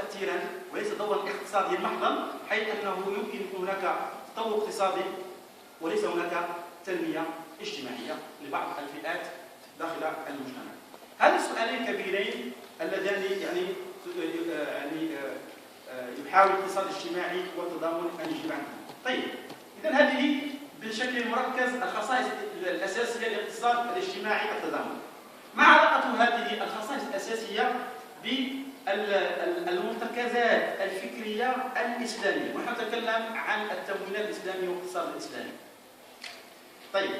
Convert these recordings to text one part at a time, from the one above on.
تأثيرا وليس دورا اقتصاديا محضا، حيث أنه يمكن يكون هناك تطور اقتصادي وليس هناك تنمية اجتماعية لبعض الفئات داخل المجتمع. هذا السؤالين الكبيرين اللذان يحاول الاقتصاد الاجتماعي والتضامن أن يجيب عنهم. طيب، إذا هذه بشكل مركز الخصائص الأساسية للاقتصاد الاجتماعي التضامن. ما علاقة هذه الخصائص الأساسية بالمرتكزات الفكرية الإسلامية؟ ونحن نتكلم عن التمويل الإسلامي والاقتصاد الإسلامي. طيب،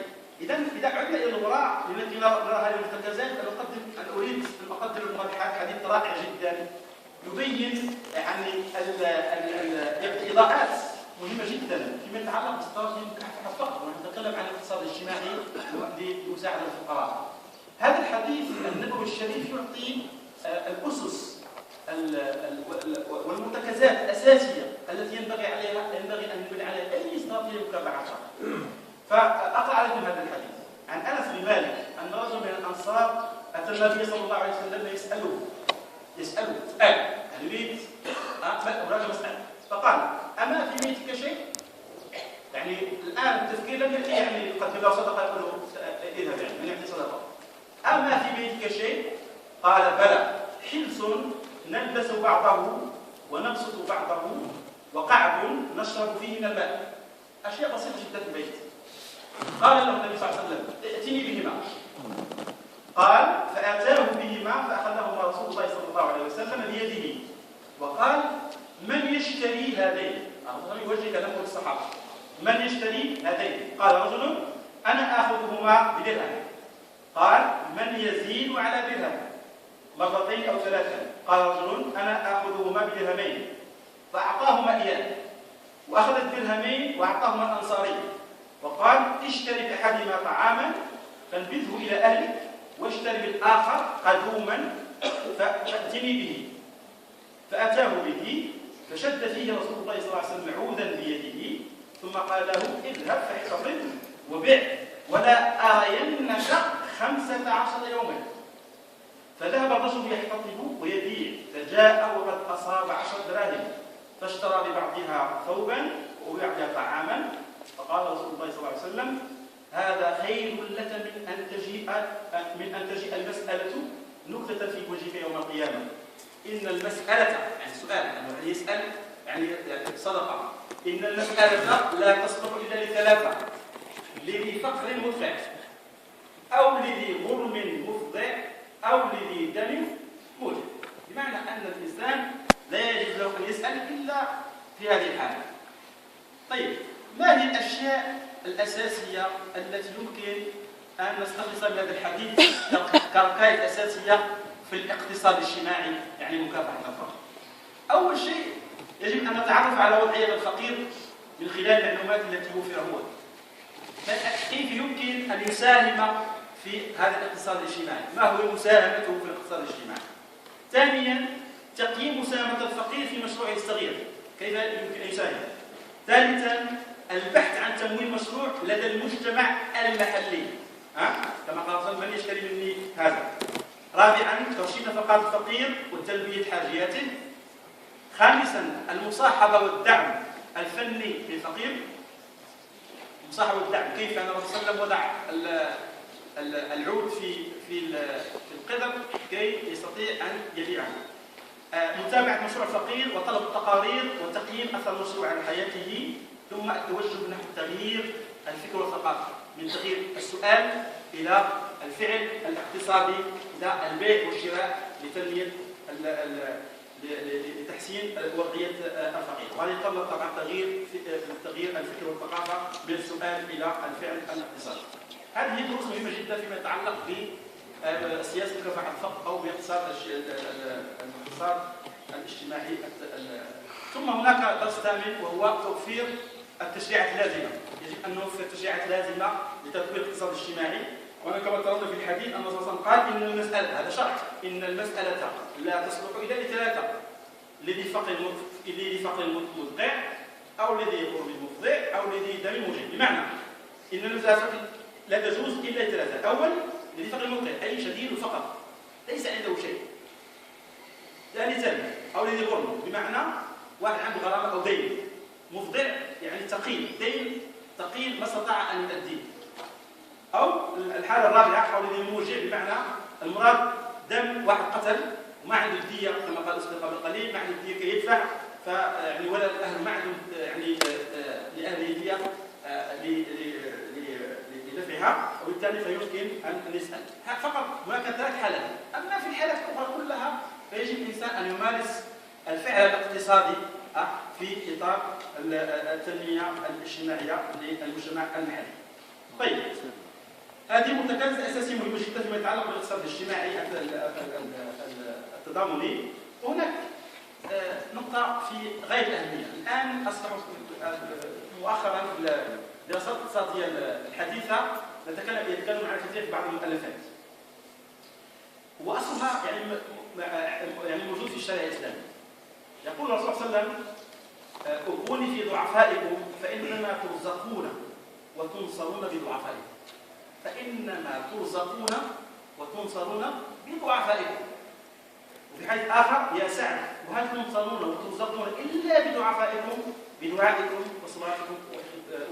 إذا عدنا إلى الوراء لنجي نرى هذه المرتكزات، أنا أريد أن أقدم لكم حديث رائع جدا يبين يعني الإضاءات مهمة جدا فيما يتعلق باستراتيجية مكافحة الفقر، ونحن نتكلم عن الاقتصاد الاجتماعي لمساعدة الفقراء. هذا الحديث النبوي الشريف يعطي الأسس والمرتكزات الأساسية التي ينبغي أن نبني عليها أي استراتيجية مكافحة الفقر. فأقرأ عليكم هذا الحديث عن أنس بن مالك أن رجل من الأنصار أتى النبي صلى الله عليه وسلم يسأله سؤال، يريد الرجل مسألة، فقال: أما في بيتك شيء؟ يعني الآن التفكير لم يأتي يعني قد له صدقة يقول له اذهب يعني من يعطي صدقة. أما في بيتك شيء؟ قال: بلى، حلس نلبس بعضه ونبسط بعضه وقعب نشرب فيه من الماء. أشياء بسيطة جدا في البيت. قال له النبي صلى الله عليه وسلم: ائتني بهما. قال: فأتاه بهما فأخذهما رسول الله صلى الله عليه وسلم بيده وقال: من يشتري هذين؟ يوجه كلامه للصحابة: من يشتري هذين؟ قال رجل: أنا آخذهما بدرهم. قال: من يزيد على درهم؟ مرتين أو ثلاثا. قال رجل: أنا آخذهما بدرهمين. فأعطاهما إياه وأخذ الدرهمين وأعطاهما الأنصاري وقال: اشتري بأحدهما طعاما فانبذه إلى أهلك، واشتري بالآخر قدوما فأتني به. فأتاه به فشد فيه رسول الله صلى الله عليه وسلم عودا بيده ثم قال له: اذهب فاحتفظ وبع ولا أرينك 15 يوما. فذهب الرجل يحتطب ويبيع، فجاء وقد أصاب 10 دراهم، فاشترى ببعضها ثوبا وببعضها طعاما. فقال رسول الله صلى الله عليه وسلم: هذا خير لك من أن تجيء المسألة نكتة في وجهك يوم القيامة. إن المسألة، يعني السؤال يعني يسأل يعني صدقة، إن المسألة لا تصلح إلا لثلاثة: لذي فقر مدفع، أو لذي غرم مفضع، أو لذي دم موجب. بمعنى أن الإنسان لا يجوز له أن يسأل إلا في هذه الحالة. طيب، ما هي الأشياء الأساسية التي يمكن أن نستخلصها من هذا الحديث كركائز أساسية في الاقتصاد الاجتماعي يعني مكافحة الفقر؟ أول شيء يجب أن نتعرف على وضعية الفقير من خلال المعلومات التي وفرها هو. كيف يمكن أن يساهم في هذا الاقتصاد الاجتماعي؟ ما هو مساهمته في الاقتصاد الاجتماعي؟ ثانيا، تقييم مساهمة الفقير في مشروعه الصغير، كيف يمكن أن يساهم؟ ثالثا، البحث عن تمويل مشروع لدى المجتمع المحلي، كما قال من يشتري مني هذا. رابعا، ترشيد نفقات الفقير وتلبية حاجياته. خامسا، المصاحبة والدعم الفني للفقير. المصاحبة والدعم، كيف أن الرسول صلى الله عليه وسلم وضع العود في القدر كي يستطيع أن يبيعه. متابعة مشروع الفقير وطلب التقارير وتقييم أثر المشروع على حياته. ثم التوجه نحو تغيير الفكر والثقافة، من تغيير السؤال إلى الفعل الاقتصادي، إلى البيع والشراء لتحسين وضعية الفقير. وهذا يتطلب طبعا تغيير الفكر والثقافة من السؤال إلى الفعل الاقتصادي. هذه دروس مهمة جدا فيما يتعلق بسياسة مكافحة الفقر أو باقتصاد الاقتصاد الاجتماعي. ثم هناك درس ثامن وهو توفير التشريعات اللازمة. يجب أن نوفر التشريعات اللازمة لتطوير الاقتصاد الاجتماعي. وأنا كما ترون في الحديث أن الرسول قال: إن المسألة، هذا شرط، إن المسألة لا تصلح إلا لثلاثة: لذي فقر مدقع، أو لذي قرب مفضع، أو لذي دم موجب. بمعنى إن المسألة لا تجوز إلا لثلاثة: أول، لذي فقر مدقع، أي شديد الفقر ليس عنده شيء. ثالثا، أو الذي غرم، بمعنى واحد عنده غرامة أو دين مفضع، يعني ثقيل، دين ثقيل ما استطاع أن يؤديه. أو الحالة الرابعة أو الذي موجع، بمعنى المراد دم واحد قتل وما عنده الدية كما قال الأستاذ قبل قليل، ما عنده الدية كي يدفع، فيعني ولا الأهل ما عندهم يعني لأهله الدية لدفعها، وبالتالي فيمكن أن نسأل. فقط هناك 3 حالات، أما في الحالات الأخرى كلها فيجب الإنسان أن يمارس الفعل الاقتصادي في إطار التنمية الاجتماعية للمجتمع المحلي. طيب، هذه مرتكزات أساسية مهمة جدا فيما يتعلق بالاقتصاد الاجتماعي التضامني. وهناك نقطة في غاية الأهمية، الآن أصبح مؤخرا في الدراسات الاقتصادية الحديثة يتكلم عن الكثير في بعض المؤلفات، وأصلها يعني موجود في الشريعة الإسلامية. يقول الرسول صلى الله عليه وسلم: أكوني في ضعفائكم فإنما ترزقون وتنصرون بضعفائكم. فإنما ترزقون وتنصرون بضعفائكم. وفي حديث آخر: يا سعد وهل تنصرون وترزقون إلا بدعائكم وصلاتكم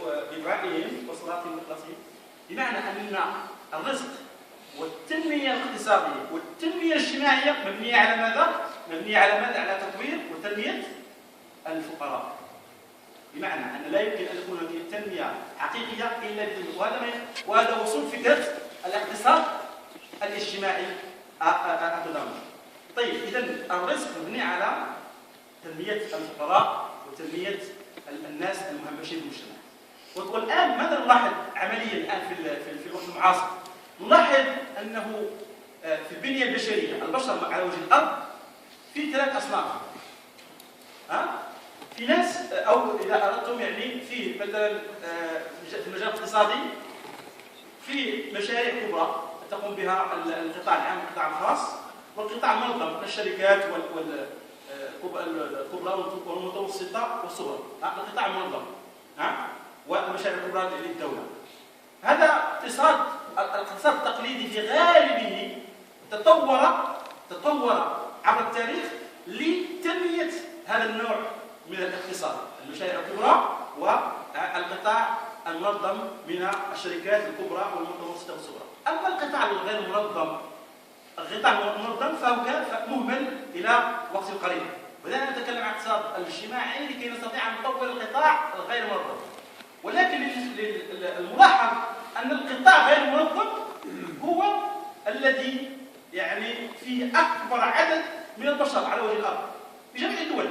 وبدعائهم وصلاتهم وإخلاصهم. بمعنى أن الرزق والتنمية الاقتصادية والتنمية الاجتماعية مبنية على ماذا؟ مبنية على ماذا؟ على تطوير وتنمية الفقراء. بمعنى أن لا يمكن أن يكون هناك تنمية حقيقية إلا بتنمية، وهذا وصول فكرة الاقتصاد الاجتماعي التضامني. طيب، إذا الرزق مبني على تنمية الفقراء وتنمية الناس المهمشين في المجتمع. والآن ماذا نلاحظ عمليا الآن في الوقت المعاصر؟ نلاحظ أنه في البنية البشرية البشر على وجه الأرض في 3 أصناف. في ناس، أو إذا أردتم يعني في مثلا في المجال الاقتصادي في مشاريع كبرى تقوم بها القطاع العام والقطاع الخاص والقطاع المنظم كالشركات الكبرى والمتوسطة والصغرى، القطاع المنظم والمشاريع الكبرى للدولة. هذا الاقتصاد التقليدي في غالبه تطور عبر التاريخ لتنمية هذا النوع من الاقتصاد، المشاريع الكبرى والقطاع المنظم من الشركات الكبرى والمتوسطة والصغرى. أما القطاع الغير منظم، فهو كان مهمل إلى وقت قريب، ولذلك نتكلم عن الاقتصاد الاجتماعي لكي نستطيع أن نطور القطاع الغير منظم. ولكن الملاحظ أن القطاع غير المنظم هو الذي يعني فيه أكبر عدد من البشر على وجه الأرض في جميع الدول.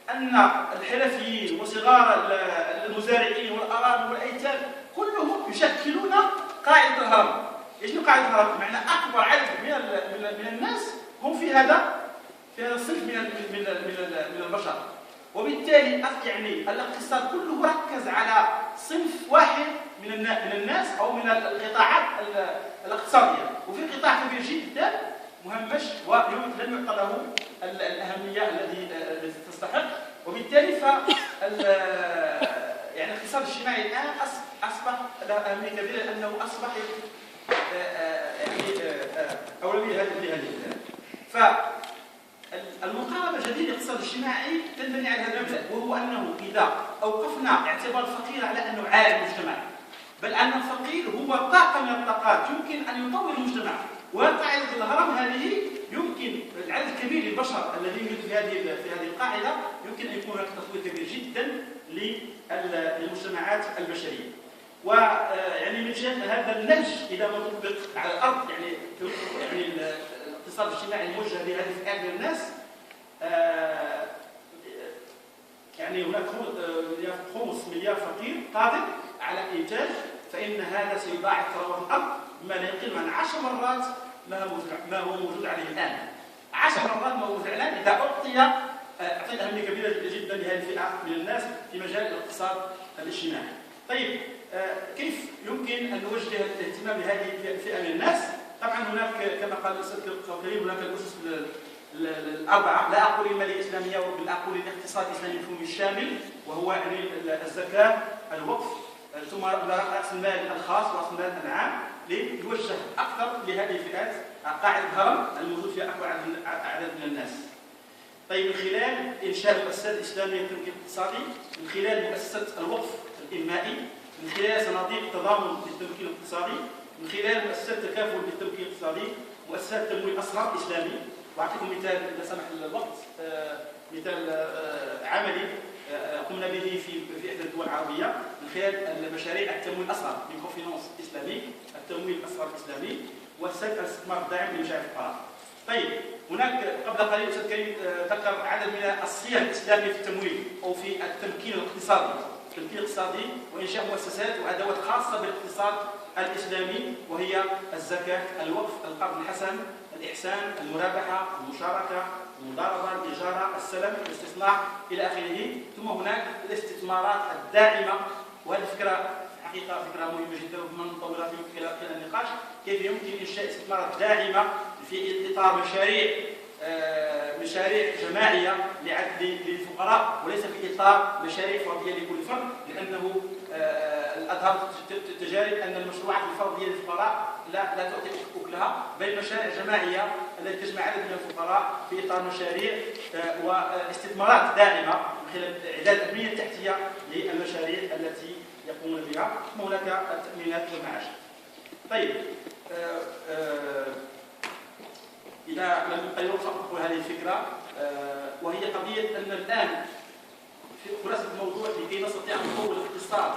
أن الحرفيين وصغار المزارعين والأرامل والأيتام كلهم يشكلون قاعدة الهرم. ايش قاعدة الهرم؟ بمعنى أكبر عدد من الناس هم في هذا الصنف من البشر. وبالتالي يعني الاقتصاد كله ركز على صنف واحد من الناس أو من القطاعات الاقتصادية، وفي قطاع كبير جدا مهمش ولم يعطى له الأهمية التي تستحق. وبالتالي يعني الاقتصاد الاجتماعي الآن أصبح له أهمية كبيرة، لأنه أصبح يعني أولوية لهذه. فالمقاربة الجديدة للاقتصاد الاجتماعي تنبني على هذا المبدأ، وهو أنه إذا أوقفنا اعتبار الفقير على أنه عائل المجتمع، بل أن الفقير هو طاقة من الطاقات يمكن أن يطور المجتمع. وقاعدة الهرم هذه يمكن العدد الكبير للبشر الذين في هذه القاعدة يمكن أن يكون هناك تطوير كبير جدا للمجتمعات البشرية. ويعني من شأن هذا النهج إذا ما طبق على الأرض، يعني الاقتصاد الاجتماعي الموجه لهذه الفئات من الناس، يعني هناك 5 مليار فقير قادر على الإنتاج، فإن هذا سيضاعف ثروات الأرض بما لا يقل عن 10 مرات ما هو موجود عليه الآن. 10 مرات ما هو موجود الآن إذا أعطيت أهمية كبيرة جدا لهذه الفئة من الناس في مجال الاقتصاد الاجتماعي. طيب، كيف يمكن أن نوجه الاهتمام لهذه الفئة من الناس؟ طبعا هناك كما قال الأستاذ كريم هناك الأسس الأربعة، لا أقول المالية الإسلامية بل أقول الاقتصاد الإسلامي المفهوم الشامل، وهو يعني الزكاة، الوقف، ثم رأس المال الخاص ورأس المال العام، ليوجه أكثر لهذه الفئات. قاعدة الهرم الموجود فيها أكبر عدد من الناس. طيب من خلال إنشاء مؤسسات إسلامية للتمكين الاقتصادي، من خلال مؤسسة الوقف الإنمائي، من خلال صناديق التضامن للتمكين الاقتصادي، من خلال مؤسسات التكافل للتمكين الاقتصادي، مؤسسات تمويل أصغر إسلامي. وأعطيكم مثال إذا سمح الوقت، مثال عملي قمنا به في إحدى الدول العربية من خلال مشاريع التمويل الأصغر، ميكرو فينانس إسلامي، التمويل الأصغر الإسلامي، وسد الاستثمار الداعم لمشاريع الفقراء. طيب هناك قبل قليل أستاذ كريم ذكر عدد من الصيغ الإسلامية في التمويل أو في التمكين الاقتصادي. التمكين الاقتصادي وإنشاء مؤسسات وأدوات خاصة بالاقتصاد الإسلامي، وهي الزكاة، الوقف، القرض الحسن، الإحسان، المرابحة، المشاركة، المضاربة، الإجارة، السلم، الاستصلاح إلى آخره. ثم هناك الاستثمارات الداعمة، وهذه الفكرة حقيقة فكرة مهمة جدا وما نطولها في خلال النقاش، كيف يمكن إنشاء استثمارات داعمة في إطار مشاريع جماعية للفقراء، وليس في إطار مشاريع فردية لكل فرد، لأنه الأظهر تجارب أن المشروعات الفردية للفقراء لا تعطي أكلها، بل مشاريع جماعية التي تجمع عدد من الفقراء في إطار مشاريع واستثمارات داعمة من خلال إعداد البنية التحتية للمشاريع التي يقومون بها. ثم هناك التأمينات والمعاش. طيب إذا لم يبقى الوقت أقول هذه الفكرة، وهي قضية أن الآن في خلاصة الموضوع لكي نستطيع أن نطور الاقتصاد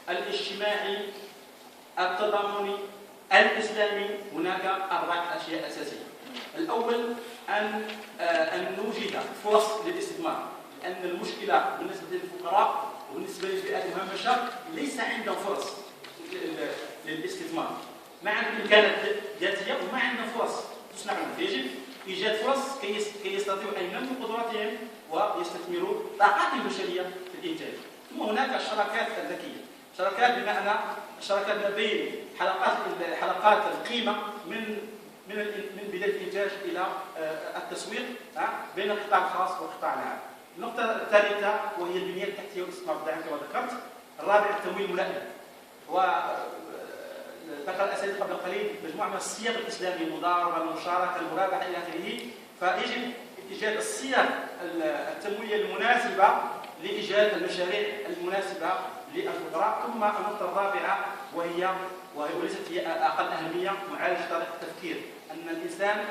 الاجتماعي التضامني الإسلامي هناك 4 أشياء أساسية. الأول أن نوجد فرص للاستثمار، لأن المشكلة بالنسبة للفقراء وبالنسبة للفئات المهمشة ليس عندهم فرص للاستثمار، ما عندهم إمكانات ذاتية وما عندهم فرص تصنع لهم. فيجب إيجاد فرص كي يستطيعوا أن ينموا قدراتهم ويستثمروا طاقاتهم البشرية في الإنتاج. ثم هناك الشراكات الذكية، شراكات بمعنى شراكات ما بين حلقات القيمة من بداية الإنتاج إلى التسويق بين القطاع الخاص والقطاع العام. النقطة الثالثة وهي البنية التحتية والاستثمار الداعم كما ذكرت. الرابع التمويل الملائم، ذكر الأساتذة قبل قليل مجموعة من الصيغ الإسلامية، المضاربة، المشاركة، المرابحة إلى آخره. فيجب إيجاد الصيغ التمويلية المناسبة لإيجاد المشاريع المناسبة للفقراء. ثم النقطة الرابعة وهي وليست هي أقل أهمية، معالجة طريقة التفكير، أن الإنسان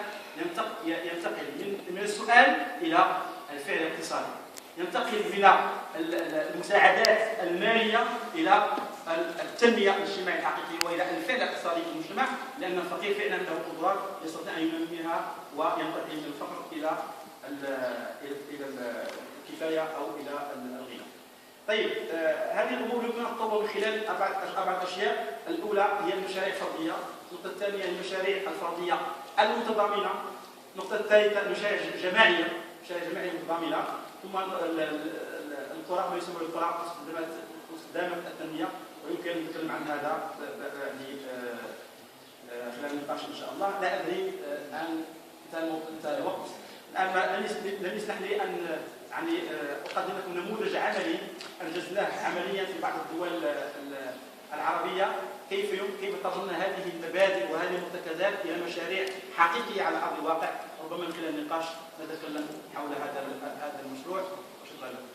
ينتقل من السؤال إلى الفعل الاقتصادي، ينتقل من المساعدات المالية إلى التنمية الاجتماعية الحقيقية وإلى الفعل الاقتصادي في المجتمع، لأن الفقير فعلا له قدرات يستطيع أن ينميها وينتقل من الفقر إلى الكفاية أو إلى الغنى. طيب هذه الأمور يمكن أن تطور من خلال 4 أشياء. الأولى هي المشاريع الفردية، النقطة الثانية المشاريع الفردية المتضامنة، النقطة الثالثة المشاريع الجماعية، مشاريع جماعية متضامنة، ثم القرى ما يسمى بالقرى مستدامة التنمية، ويمكن أن نتكلم عن هذا خلال النقاش إن شاء الله. لا أدري أن انتهى الوقت الآن، لم يسمح لي أن أقدم لكم نموذج عملي أنجزناه عمليا في بعض الدول العربية، كيف ترجمنا هذه المبادئ وهذه المرتكزات إلى مشاريع حقيقية على أرض الواقع. ربما من خلال النقاش نتكلم حول هذا المشروع. شكرا لكم.